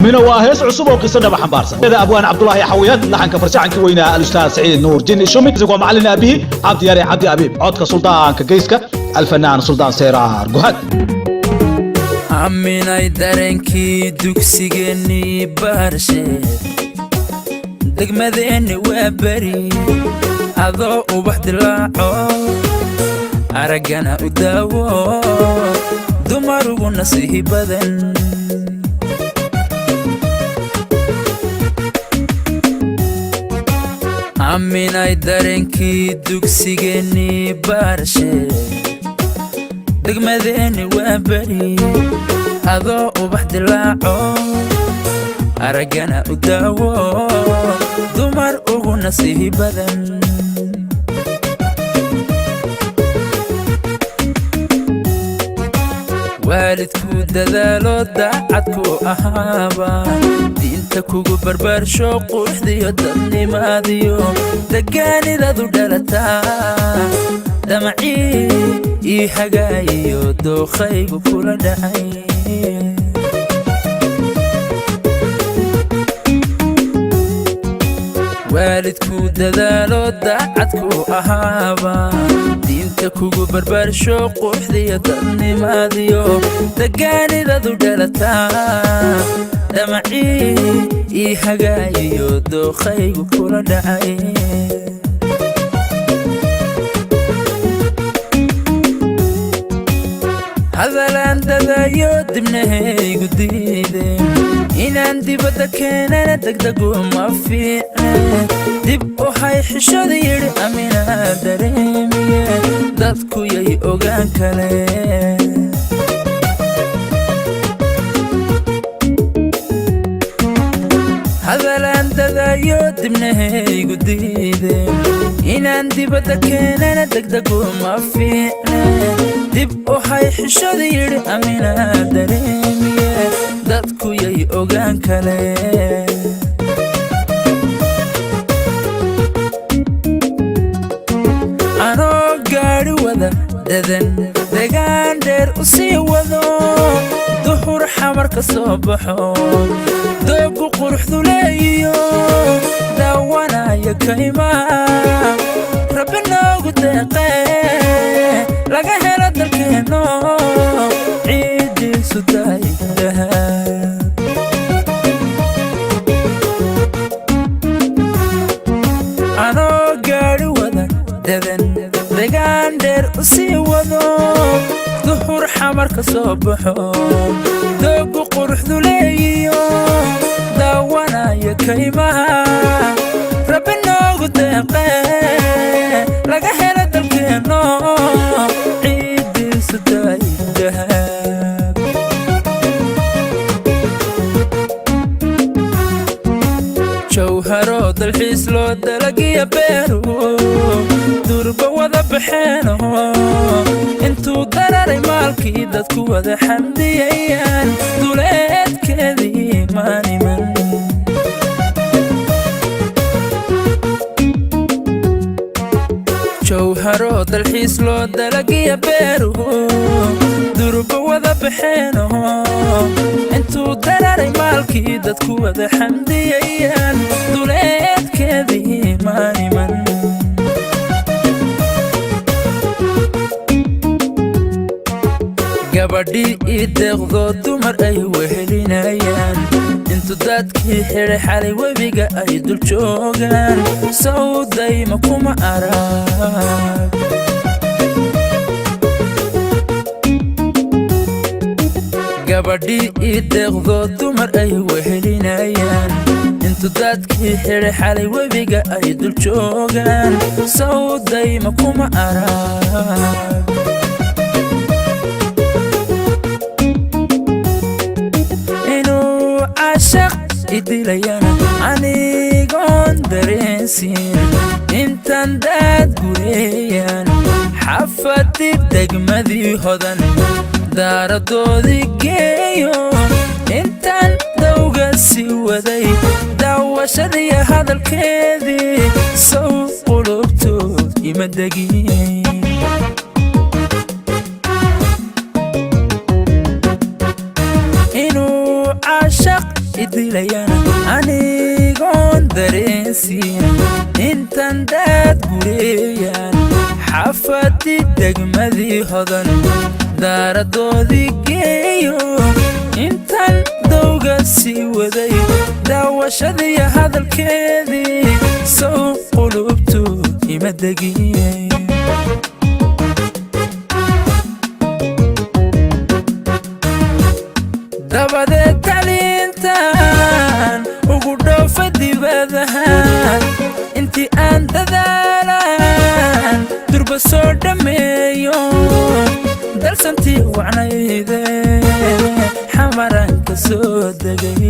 من واهس عصب وقصة بحمبارسة هذا أبوان عبد الله حويات لحن كفرشان كوينا الأستاذ سعيد نور جن الشمي زكوا معلنا أبيه عبد ياري عبد أبيب عودك سلطان كجيسك الفنان سلطان سيرار جهاد عمنا يدرنكي دوكسيجني بارشة دقمذيني وبري أضاء وبحد العو أرجعنا وداو دمر ونصيه بدن عمنا يدرنكي دوكسيجني بارشة دقمذيني وبري أضاء وبحد العو أرجعنا وداو دمر ونصيه بدن والدكو دادالو داعدكو أهابا دينتكو بربر شوق وحديو دني ماديو دقاني دادو دالتا دمعي إي حقايو دو خيبو كل دعي والدكو دادالو داعدكو أهابا دينتكو بربر شوق وحديو دني ماديو دقاني دادو دالتا دمعي إي حقايو دو خيبو كل دعي هذا لاندا يود منهي قديده إن عندي بدك أنا دقدقو ما في دبو هاي حشود يري أمينة دريمية دادكو يهي أوغان كالي هذا لاندا يود منهي قديده إن عندي بدك أنا دقدقو ما في دبو هاي حشود يري أمينة دريمية دادكو يهي أوغان كالي أنا قاري وذا دذن دقان دير أسي وذو دحور حمر كصبحو دوقو قرح ذوليو داوانا يا كيما ربنا قدقي لقا هلا دلكينو عيدي سداي دهاب أنا قاري وذا دذن دقان دير أسي وذو دحور حمر كصبحو دوقو قرح ذوليو داوانا يا كيما ربنا قدقي لقا هلا دلكينو عيدي سداي دهاب جوهرو دالحيس لو دلقيا بيرو دربا وذا بحينو انتو دراري مالكي دادكو وذا حمديان دوليت كذي ماني من جوهرو دالحيس لو دلقيا بيرو دربا وذا بحينو انتو دراري مالكي دادكو وذا حمديان دوليت كذي ماني من gabadhii ii deeqdo dumar ay wehelinayaan intu dadkii xidhay xalay webiga ay dul joogaan sawdayma kuma arag gabadhii ii deeqdo dumar ay wehelinayaan intu dadkii xidhay xalay webiga ay dul joogaan sawdayma kuma arag عاشق إدليانا عنيقون درينسين انتان داد قريان حفتي بدقمذي هدن دار دودي جيون انتان دوغا سيوذي دوشدي هذا الكذي سو قلوبتو يمدقين dilayana anigoon dareensiin intan daad gureeyaan xaafadii degmadii hodan daaradoodii geeyo intan dowga sii waday daawashadii hadalkeedii sow qulubtu ima degiyey dabadeed tacliintan ugu dhoofa dibadahan intii aan dadaalan durba soo dhammeeyo dalsantii wacnayde xamaran ka soo degay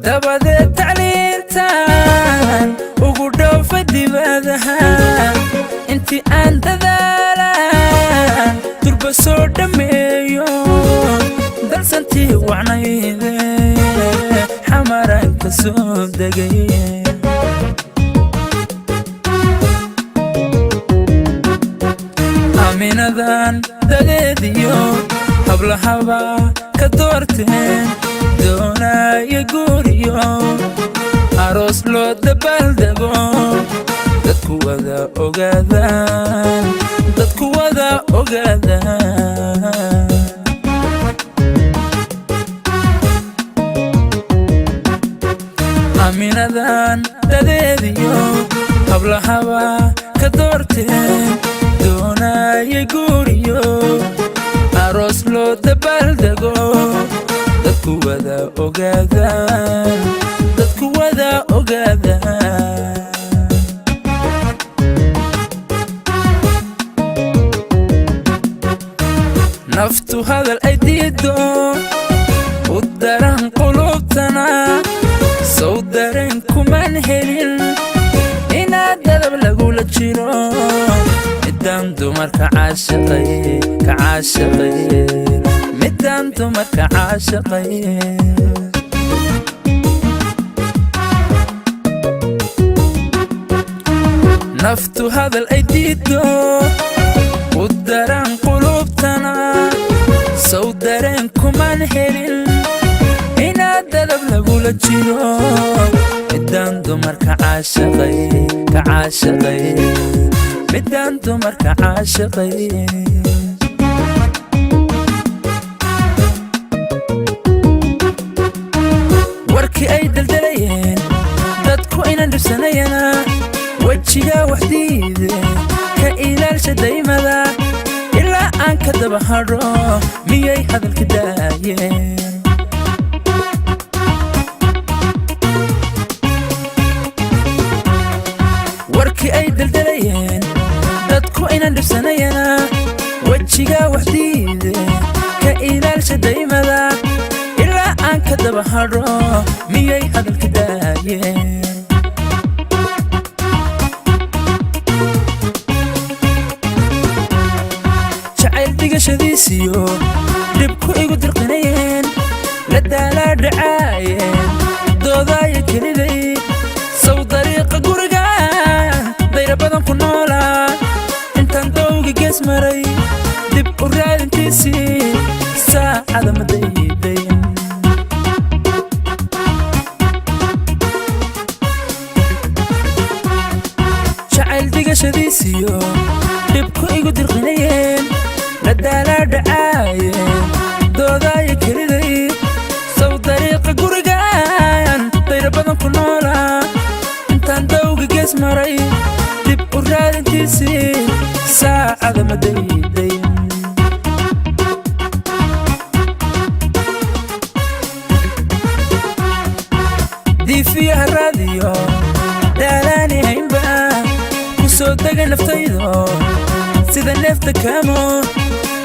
dabadeed tacliintan ugu dhoofa dibadahan intii aan dadaalan durba soo dhammeeyo dalsantii wacnayde xamaran ka soo degay aaminadan dadeediyo hablahaba ka doorteen doonaya guuriyo aroos loo dabaaldego dadku wada ogaadaan aaminadan dadeediyo hablahaba ka doorteen doonaya guuriyo aroos loo dabaaldego dadku wada ogaadaan naftu hadal ay diido u daran qulubtana sow dareen kuman helin inaad dadab lagula jiro midaan dumarka caashaqay midaan dumarka caashaqay naftu hadal ay diido u daran qulubtana sow dareen kuman helin inaad dadab lagula jiro midaan dumarka caashaqay midaan dumarka caashaqay warkii ay daldalayeen dadku inan dhibsanayana wejiga waxdiide ka ilaalsha daymada ilaa aan ka daba hadho miyay hadalka daayeen warkii ay daldalayeen dadku inan dhibsanayana wejiga waxdiide ka ilaalsha daymada ilaa aan ka daba hadho miyay hadalka daayeen digashadiisiyo dhibku igu dirqinayeen la daalaa dhacaayeen doodaayo keliday sow dariiqa guriga dayra badan ku noolaa intaan dowga gees maray dib u raadintiisii saacada ma daydayn jacayl digashadiisiyo dhibku igu dirqinayeen la daalaa dhacaayeen doodaayo keliday sow dariiqa gurigan dayra badan ku noolaa intaan dowga gees maray dib u raadintiisii saacada ma daydayn diifiyaha raadiyo daalaani haynba ku soo dega naftaydo sida neefta kaamo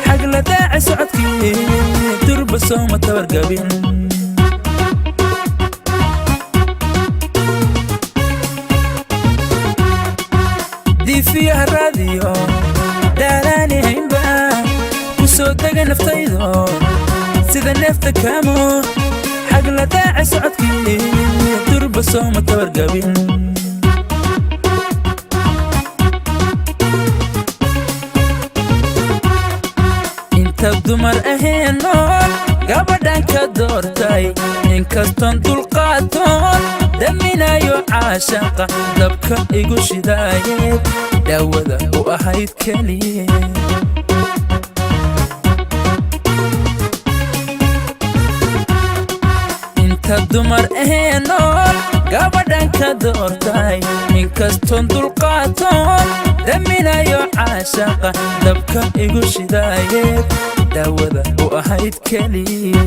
xag la daacay socodkii durba sooma tabargabin diifiyaha raadiyo daalaani haynba ku soo dega naftaydo sida neefta kaamo xag la daacay socodkii durba sooma tabargabin inta dumar ahayn nool gabadhan ka doortay inkaston dulqaatoon daminayo caashaqa dabka igu shidaayeed daawada u ahayd keliye inta dumar ahayn nool gabadhan ka doortay inkaston dulqaatoon daminayo caashaqa dabka igu shidaayeed daawada u ahayd keliye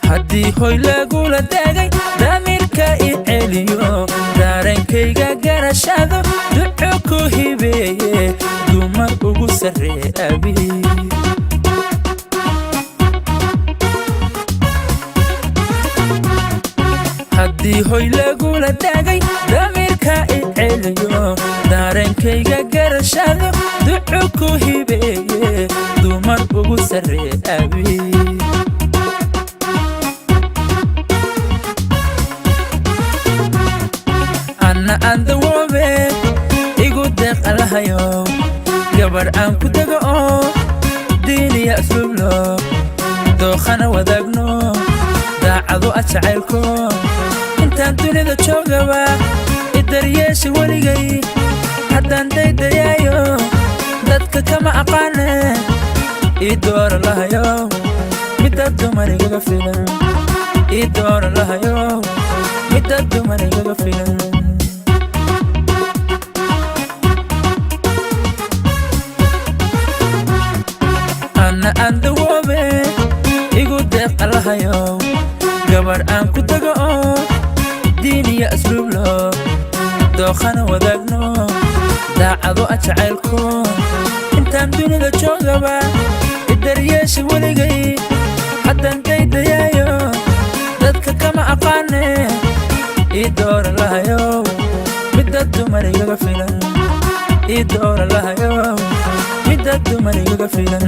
haddii hoy lagula degay damiirka i celiyo daarenkayga garashado duco ku hibeeye dumar ugu sarree abi haddii hoy lagula degay damiirka i celiyo daarenkayga garashado duco ku hibeeye dumar ugu sarree abi anna aan dawoobe igu deeq allahayo gabar aan ku dego oo diiniya asluublo dookhana wadaagno daacado a jacaylko intaan dunida joogaba idaryeesha weligay haddaan daydayaayo dadka kama aqaane ii doora lahayo midda dumar igaga filan ii doora lahayo midda dumar igaga filan anna aan dawoobe igu deeq allahayo gabar aan ku dego oo diiniya asluublo dookhana wadaagno daacado a jacaylko intaan dunida joogaba idaryeesha weligay haddaan daydayaayo dadka kama aqaane ii doora lahayo midda dumar igaga filan ii doora lahayo midda dumar igaga filan